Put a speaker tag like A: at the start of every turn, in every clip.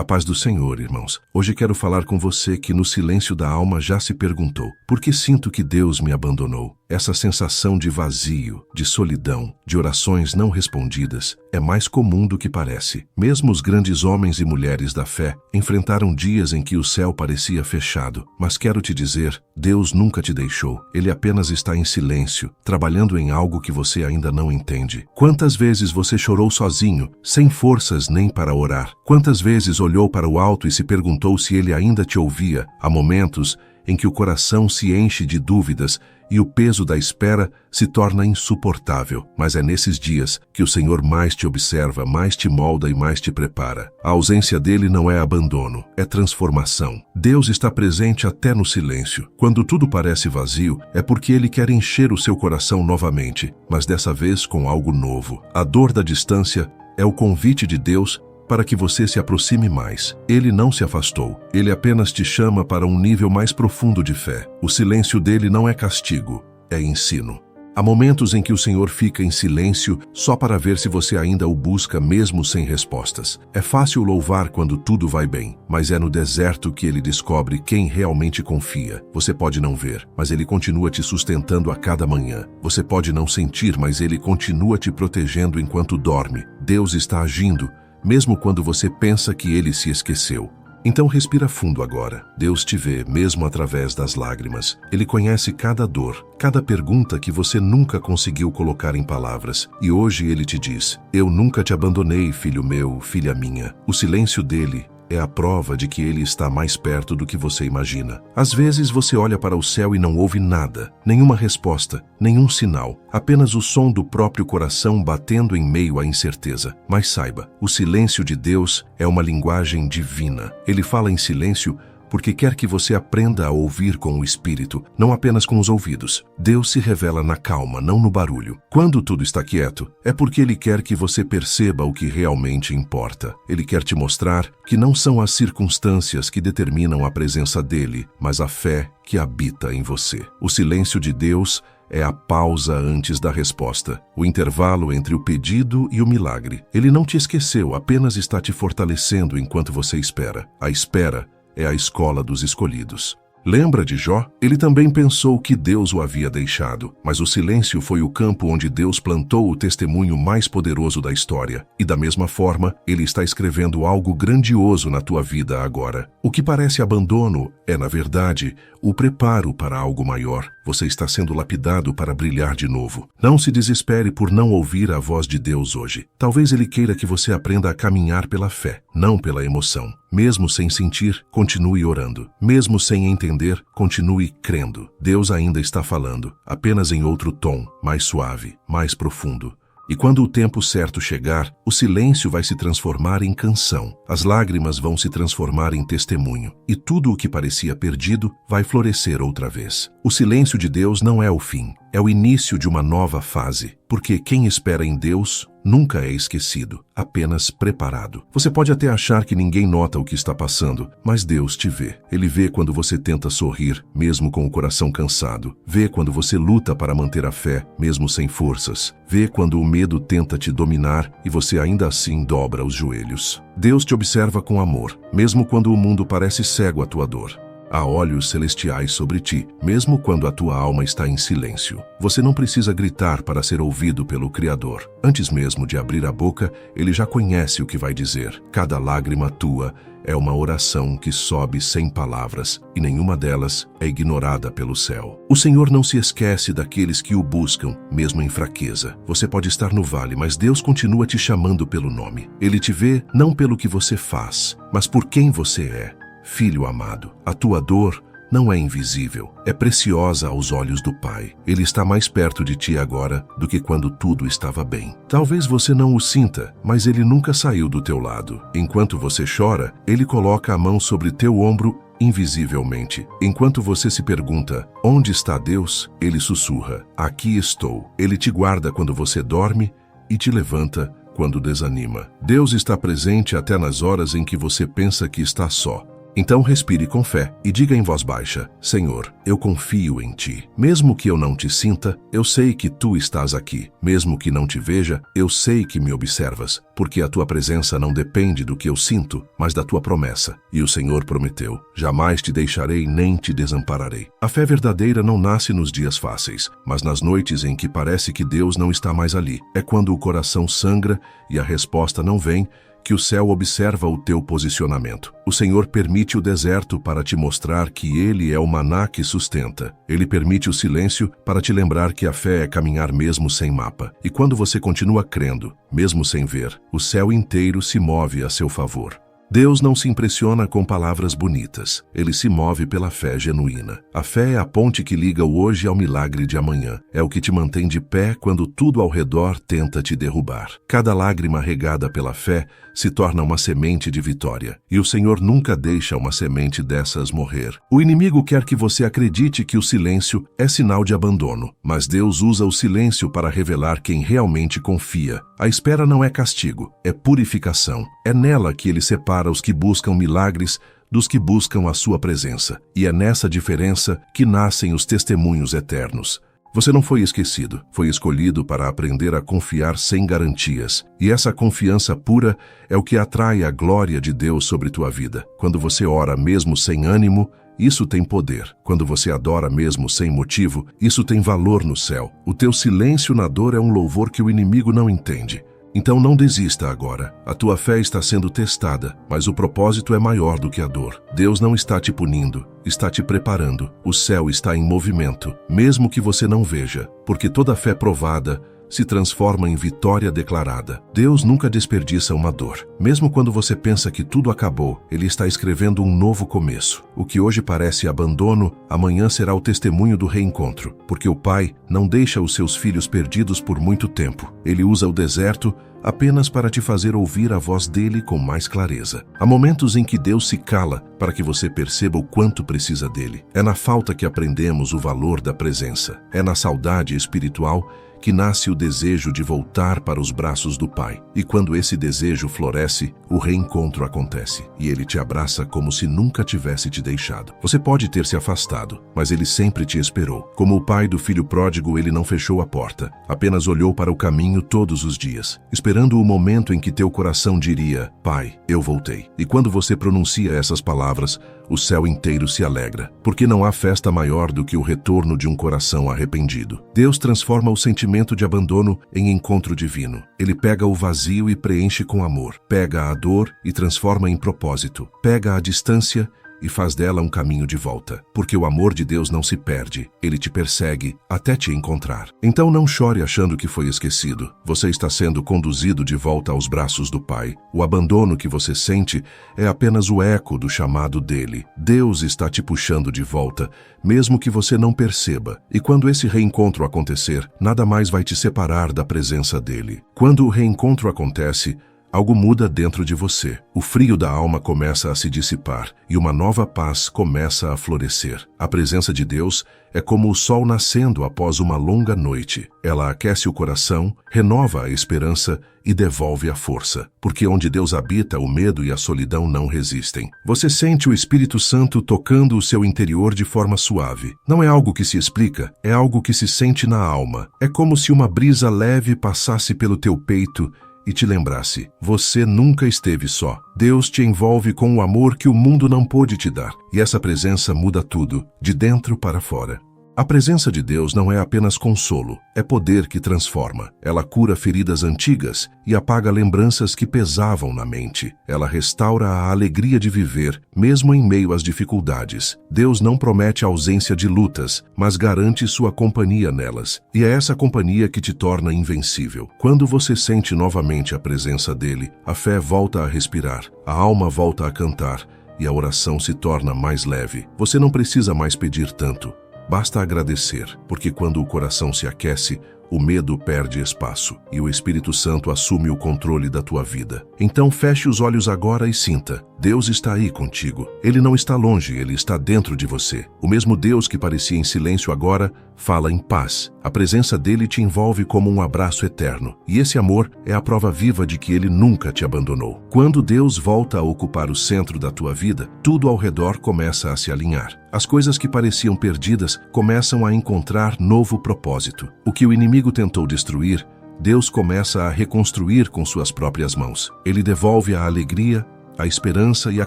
A: A paz do Senhor, irmãos. Hoje quero falar com você que no silêncio da alma já se perguntou: por que sinto que Deus me abandonou? Essa sensação de vazio, de solidão, de orações não respondidas é mais comum do que parece. Mesmo os grandes homens e mulheres da fé enfrentaram dias em que o céu parecia fechado. Mas quero te dizer, Deus nunca te deixou. Ele apenas está em silêncio, trabalhando em algo que você ainda não entende. Quantas vezes você chorou sozinho, sem forças nem para orar? Quantas vezes olhou para o alto e se perguntou se ele ainda te ouvia? Há momentos em que o coração se enche de dúvidas e o peso da espera se torna insuportável. Mas é nesses dias que o Senhor mais te observa, mais te molda e mais te prepara. A ausência dele não é abandono, é transformação. Deus está presente até no silêncio. Quando tudo parece vazio, é porque ele quer encher o seu coração novamente, mas dessa vez com algo novo. A dor da distância é o convite de Deus para que você se aproxime mais. Ele não se afastou, ele apenas te chama para um nível mais profundo de fé. O silêncio dele não é castigo, é ensino. Há momentos em que o Senhor fica em silêncio só para ver se você ainda o busca mesmo sem respostas. É fácil louvar quando tudo vai bem, mas é no deserto que ele descobre quem realmente confia. Você pode não ver, mas ele continua te sustentando a cada manhã. Você pode não sentir, mas ele continua te protegendo enquanto dorme. Deus está agindo, mesmo quando você pensa que ele se esqueceu. Então respira fundo agora. Deus te vê, mesmo através das lágrimas. Ele conhece cada dor, cada pergunta que você nunca conseguiu colocar em palavras. E hoje ele te diz: eu nunca te abandonei, filho meu, filha minha. O silêncio dele é a prova de que ele está mais perto do que você imagina. Às vezes você olha para o céu e não ouve nada, nenhuma resposta, nenhum sinal, apenas o som do próprio coração batendo em meio à incerteza. Mas saiba, o silêncio de Deus é uma linguagem divina. Ele fala em silêncio porque quer que você aprenda a ouvir com o espírito, não apenas com os ouvidos. Deus se revela na calma, não no barulho. Quando tudo está quieto, é porque ele quer que você perceba o que realmente importa. Ele quer te mostrar que não são as circunstâncias que determinam a presença dele, mas a fé que habita em você. O silêncio de Deus é a pausa antes da resposta, o intervalo entre o pedido e o milagre. Ele não te esqueceu, apenas está te fortalecendo enquanto você espera. A espera é a escola dos escolhidos. Lembra de Jó? Ele também pensou que Deus o havia deixado, mas o silêncio foi o campo onde Deus plantou o testemunho mais poderoso da história. E da mesma forma, ele está escrevendo algo grandioso na tua vida agora. O que parece abandono é, na verdade, o preparo para algo maior. Você está sendo lapidado para brilhar de novo. Não se desespere por não ouvir a voz de Deus hoje. Talvez ele queira que você aprenda a caminhar pela fé, não pela emoção. Mesmo sem sentir, continue orando. Mesmo sem entender, continue crendo. Deus ainda está falando, apenas em outro tom, mais suave, mais profundo. E quando o tempo certo chegar, o silêncio vai se transformar em canção. As lágrimas vão se transformar em testemunho. E tudo o que parecia perdido vai florescer outra vez. O silêncio de Deus não é o fim, é o início de uma nova fase. Porque quem espera em Deus nunca é esquecido, apenas preparado. Você pode até achar que ninguém nota o que está passando, mas Deus te vê. Ele vê quando você tenta sorrir, mesmo com o coração cansado. Vê quando você luta para manter a fé, mesmo sem forças. Vê quando o medo tenta te dominar e você ainda assim dobra os joelhos. Deus te observa com amor, mesmo quando o mundo parece cego à tua dor. Há olhos celestiais sobre ti, mesmo quando a tua alma está em silêncio. Você não precisa gritar para ser ouvido pelo Criador. Antes mesmo de abrir a boca, ele já conhece o que vai dizer. Cada lágrima tua é uma oração que sobe sem palavras, e nenhuma delas é ignorada pelo céu. O Senhor não se esquece daqueles que o buscam, mesmo em fraqueza. Você pode estar no vale, mas Deus continua te chamando pelo nome. Ele te vê não pelo que você faz, mas por quem você é. Filho amado, a tua dor não é invisível, é preciosa aos olhos do Pai. Ele está mais perto de ti agora do que quando tudo estava bem. Talvez você não o sinta, mas ele nunca saiu do teu lado. Enquanto você chora, ele coloca a mão sobre teu ombro invisivelmente. Enquanto você se pergunta, onde está Deus? Ele sussurra, aqui estou. Ele te guarda quando você dorme e te levanta quando desanima. Deus está presente até nas horas em que você pensa que está só. Então respire com fé e diga em voz baixa: Senhor, eu confio em Ti. Mesmo que eu não te sinta, eu sei que Tu estás aqui. Mesmo que não te veja, eu sei que me observas, porque a Tua presença não depende do que eu sinto, mas da Tua promessa. E o Senhor prometeu: jamais te deixarei nem te desampararei. A fé verdadeira não nasce nos dias fáceis, mas nas noites em que parece que Deus não está mais ali. É quando o coração sangra e a resposta não vem, que o céu observa o teu posicionamento. O Senhor permite o deserto para te mostrar que Ele é o maná que sustenta. Ele permite o silêncio para te lembrar que a fé é caminhar mesmo sem mapa. E quando você continua crendo, mesmo sem ver, o céu inteiro se move a seu favor. Deus não se impressiona com palavras bonitas. Ele se move pela fé genuína. A fé é a ponte que liga o hoje ao milagre de amanhã. É o que te mantém de pé quando tudo ao redor tenta te derrubar. Cada lágrima regada pela fé se torna uma semente de vitória. E o Senhor nunca deixa uma semente dessas morrer. O inimigo quer que você acredite que o silêncio é sinal de abandono. Mas Deus usa o silêncio para revelar quem realmente confia. A espera não é castigo, é purificação. É nela que Ele separa os que buscam milagres dos que buscam a sua presença. E é nessa diferença que nascem os testemunhos eternos. Você não foi esquecido, foi escolhido para aprender a confiar sem garantias. E essa confiança pura é o que atrai a glória de Deus sobre tua vida. Quando você ora mesmo sem ânimo, isso tem poder. Quando você adora mesmo sem motivo, isso tem valor no céu. O teu silêncio na dor é um louvor que o inimigo não entende. Então não desista agora. A tua fé está sendo testada, mas o propósito é maior do que a dor. Deus não está te punindo, está te preparando. O céu está em movimento, mesmo que você não veja, porque toda fé provada se transforma em vitória declarada. Deus nunca desperdiça uma dor. Mesmo quando você pensa que tudo acabou, Ele está escrevendo um novo começo. O que hoje parece abandono, amanhã será o testemunho do reencontro, porque o Pai não deixa os seus filhos perdidos por muito tempo. Ele usa o deserto apenas para te fazer ouvir a voz dele com mais clareza. Há momentos em que Deus se cala para que você perceba o quanto precisa dele. É na falta que aprendemos o valor da presença. É na saudade espiritual que nasce o desejo de voltar para os braços do Pai. E quando esse desejo floresce, o reencontro acontece, e Ele te abraça como se nunca tivesse te deixado. Você pode ter se afastado, mas Ele sempre te esperou. Como o pai do filho pródigo, Ele não fechou a porta, apenas olhou para o caminho todos os dias, esperando o momento em que teu coração diria: Pai, eu voltei. E quando você pronuncia essas palavras, o céu inteiro se alegra, porque não há festa maior do que o retorno de um coração arrependido. Deus transforma o sentimento de abandono em encontro divino. Ele pega o vazio e preenche com amor. Pega a dor e transforma em propósito. Pega a distância e faz dela um caminho de volta. Porque o amor de Deus não se perde. Ele te persegue até te encontrar. Então não chore achando que foi esquecido. Você está sendo conduzido de volta aos braços do Pai. O abandono que você sente é apenas o eco do chamado dele. Deus está te puxando de volta, mesmo que você não perceba. E quando esse reencontro acontecer, nada mais vai te separar da presença dele. Quando o reencontro acontece, algo muda dentro de você. O frio da alma começa a se dissipar e uma nova paz começa a florescer. A presença de Deus é como o sol nascendo após uma longa noite. Ela aquece o coração, renova a esperança e devolve a força. Porque onde Deus habita, o medo e a solidão não resistem. Você sente o Espírito Santo tocando o seu interior de forma suave. Não é algo que se explica, é algo que se sente na alma. É como se uma brisa leve passasse pelo teu peito e te lembrasse: você nunca esteve só. Deus te envolve com o amor que o mundo não pôde te dar. E essa presença muda tudo, de dentro para fora. A presença de Deus não é apenas consolo, é poder que transforma. Ela cura feridas antigas e apaga lembranças que pesavam na mente. Ela restaura a alegria de viver, mesmo em meio às dificuldades. Deus não promete a ausência de lutas, mas garante sua companhia nelas. E é essa companhia que te torna invencível. Quando você sente novamente a presença dele, a fé volta a respirar, a alma volta a cantar e a oração se torna mais leve. Você não precisa mais pedir tanto. Basta agradecer, porque quando o coração se aquece, o medo perde espaço e o Espírito Santo assume o controle da tua vida. Então feche os olhos agora e sinta. Deus está aí contigo. Ele não está longe, ele está dentro de você. O mesmo Deus que parecia em silêncio agora, fala em paz. A presença dele te envolve como um abraço eterno. E esse amor é a prova viva de que ele nunca te abandonou. Quando Deus volta a ocupar o centro da tua vida, tudo ao redor começa a se alinhar. As coisas que pareciam perdidas começam a encontrar novo propósito. O que o inimigo tentou destruir, Deus começa a reconstruir com suas próprias mãos. Ele devolve a alegria, a esperança e a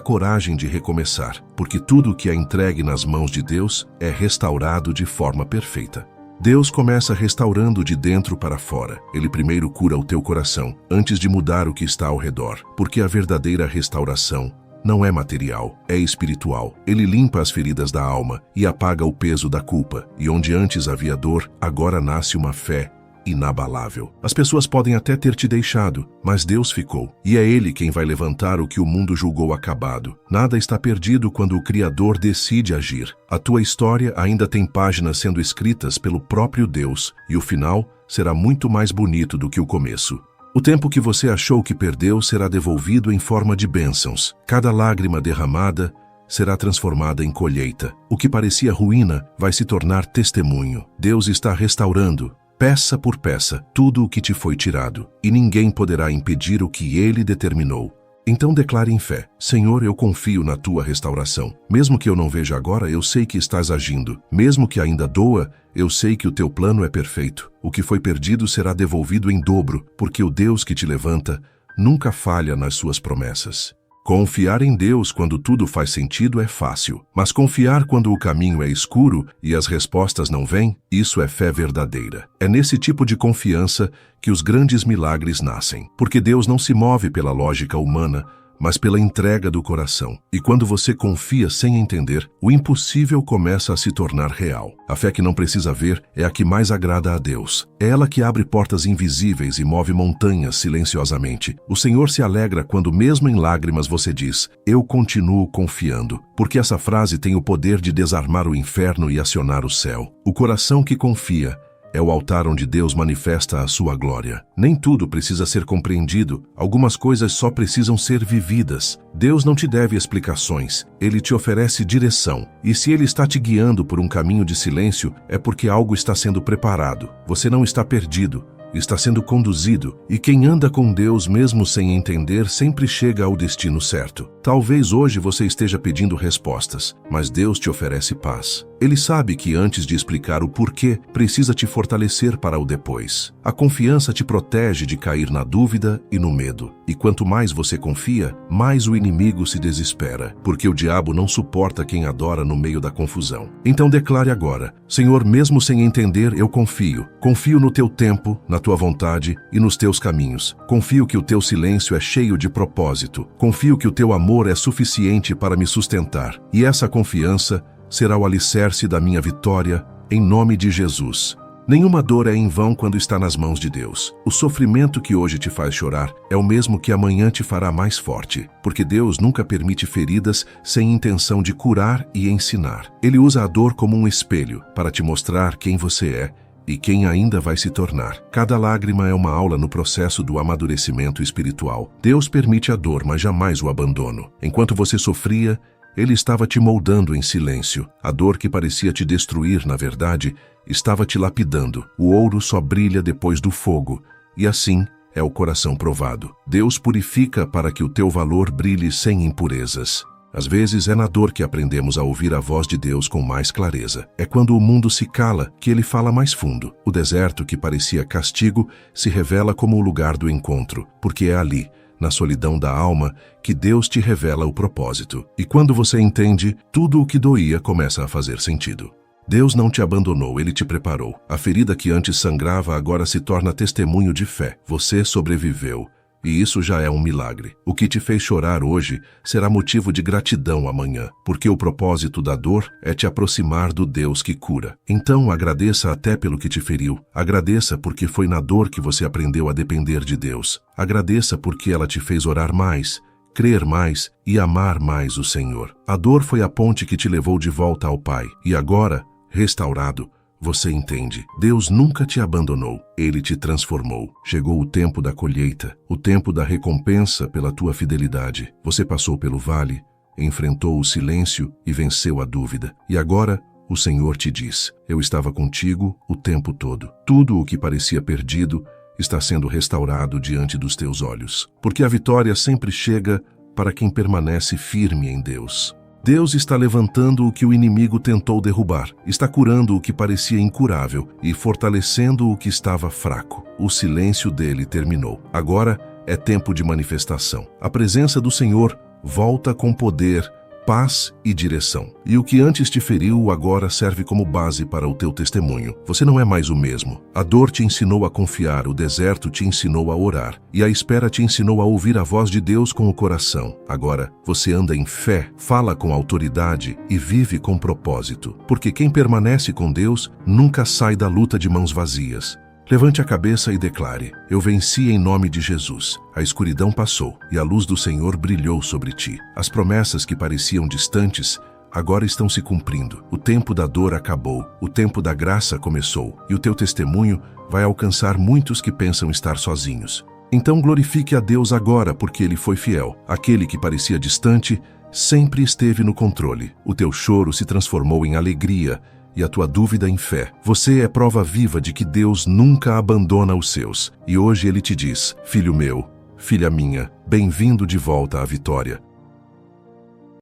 A: coragem de recomeçar, porque tudo que é entregue nas mãos de Deus é restaurado de forma perfeita. Deus começa restaurando de dentro para fora. Ele primeiro cura o teu coração, antes de mudar o que está ao redor, porque a verdadeira restauração não é material, é espiritual. Ele limpa as feridas da alma e apaga o peso da culpa, e onde antes havia dor, agora nasce uma fé inabalável. As pessoas podem até ter te deixado, mas Deus ficou. E é Ele quem vai levantar o que o mundo julgou acabado. Nada está perdido quando o Criador decide agir. A tua história ainda tem páginas sendo escritas pelo próprio Deus, e o final será muito mais bonito do que o começo. O tempo que você achou que perdeu será devolvido em forma de bênçãos. Cada lágrima derramada será transformada em colheita. O que parecia ruína vai se tornar testemunho. Deus está restaurando, peça por peça, tudo o que te foi tirado, e ninguém poderá impedir o que Ele determinou. Então declare em fé: Senhor, eu confio na tua restauração. Mesmo que eu não veja agora, eu sei que estás agindo. Mesmo que ainda doa, eu sei que o teu plano é perfeito. O que foi perdido será devolvido em dobro, porque o Deus que te levanta nunca falha nas suas promessas. Confiar em Deus quando tudo faz sentido é fácil, mas confiar quando o caminho é escuro e as respostas não vêm, isso é fé verdadeira. É nesse tipo de confiança que os grandes milagres nascem, porque Deus não se move pela lógica humana, mas pela entrega do coração. E quando você confia sem entender, o impossível começa a se tornar real. A fé que não precisa ver é a que mais agrada a Deus. É ela que abre portas invisíveis e move montanhas silenciosamente. O Senhor se alegra quando mesmo em lágrimas você diz: eu continuo confiando, porque essa frase tem o poder de desarmar o inferno e acionar o céu. O coração que confia é o altar onde Deus manifesta a sua glória. Nem tudo precisa ser compreendido, algumas coisas só precisam ser vividas. Deus não te deve explicações, Ele te oferece direção. E se Ele está te guiando por um caminho de silêncio, é porque algo está sendo preparado. Você não está perdido, está sendo conduzido, e quem anda com Deus mesmo sem entender sempre chega ao destino certo. Talvez hoje você esteja pedindo respostas, mas Deus te oferece paz. Ele sabe que antes de explicar o porquê, precisa te fortalecer para o depois. A confiança te protege de cair na dúvida e no medo. E quanto mais você confia, mais o inimigo se desespera, porque o diabo não suporta quem adora no meio da confusão. Então declare agora: Senhor, mesmo sem entender, eu confio. Confio no teu tempo, na tua vontade e nos teus caminhos. Confio que o teu silêncio é cheio de propósito. Confio que o teu amor é suficiente para me sustentar. E essa confiança será o alicerce da minha vitória, em nome de Jesus. Nenhuma dor é em vão quando está nas mãos de Deus. O sofrimento que hoje te faz chorar é o mesmo que amanhã te fará mais forte, porque Deus nunca permite feridas sem intenção de curar e ensinar. Ele usa a dor como um espelho para te mostrar quem você é e quem ainda vai se tornar. Cada lágrima é uma aula no processo do amadurecimento espiritual. Deus permite a dor, mas jamais o abandono. Enquanto você sofria, Ele estava te moldando em silêncio. A dor que parecia te destruir, na verdade, estava te lapidando. O ouro só brilha depois do fogo, e assim é o coração provado. Deus purifica para que o teu valor brilhe sem impurezas. Às vezes é na dor que aprendemos a ouvir a voz de Deus com mais clareza. É quando o mundo se cala que Ele fala mais fundo. O deserto que parecia castigo se revela como o lugar do encontro, porque é ali, na solidão da alma, que Deus te revela o propósito. E quando você entende, tudo o que doía começa a fazer sentido. Deus não te abandonou, Ele te preparou. A ferida que antes sangrava agora se torna testemunho de fé. Você sobreviveu, e isso já é um milagre. O que te fez chorar hoje será motivo de gratidão amanhã, porque o propósito da dor é te aproximar do Deus que cura. Então agradeça até pelo que te feriu. Agradeça porque foi na dor que você aprendeu a depender de Deus. Agradeça porque ela te fez orar mais, crer mais e amar mais o Senhor. A dor foi a ponte que te levou de volta ao Pai. E agora, restaurado, você entende. Deus nunca te abandonou. Ele te transformou. Chegou o tempo da colheita, o tempo da recompensa pela tua fidelidade. Você passou pelo vale, enfrentou o silêncio e venceu a dúvida. E agora, o Senhor te diz: eu estava contigo o tempo todo. Tudo o que parecia perdido está sendo restaurado diante dos teus olhos. Porque a vitória sempre chega para quem permanece firme em Deus. Deus está levantando o que o inimigo tentou derrubar, está curando o que parecia incurável e fortalecendo o que estava fraco. O silêncio dele terminou. Agora é tempo de manifestação. A presença do Senhor volta com poder, paz e direção. E o que antes te feriu agora serve como base para o teu testemunho. Você não é mais o mesmo. A dor te ensinou a confiar, o deserto te ensinou a orar, e a espera te ensinou a ouvir a voz de Deus com o coração. Agora, você anda em fé, fala com autoridade e vive com propósito. Porque quem permanece com Deus nunca sai da luta de mãos vazias. Levante a cabeça e declare: eu venci em nome de Jesus. A escuridão passou e a luz do Senhor brilhou sobre ti. As promessas que pareciam distantes agora estão se cumprindo. O tempo da dor acabou, o tempo da graça começou, e o teu testemunho vai alcançar muitos que pensam estar sozinhos. Então glorifique a Deus agora, porque Ele foi fiel. Aquele que parecia distante sempre esteve no controle. O teu choro se transformou em alegria e a tua dúvida em fé. Você é prova viva de que Deus nunca abandona os seus. E hoje Ele te diz: filho meu, filha minha, bem-vindo de volta à vitória.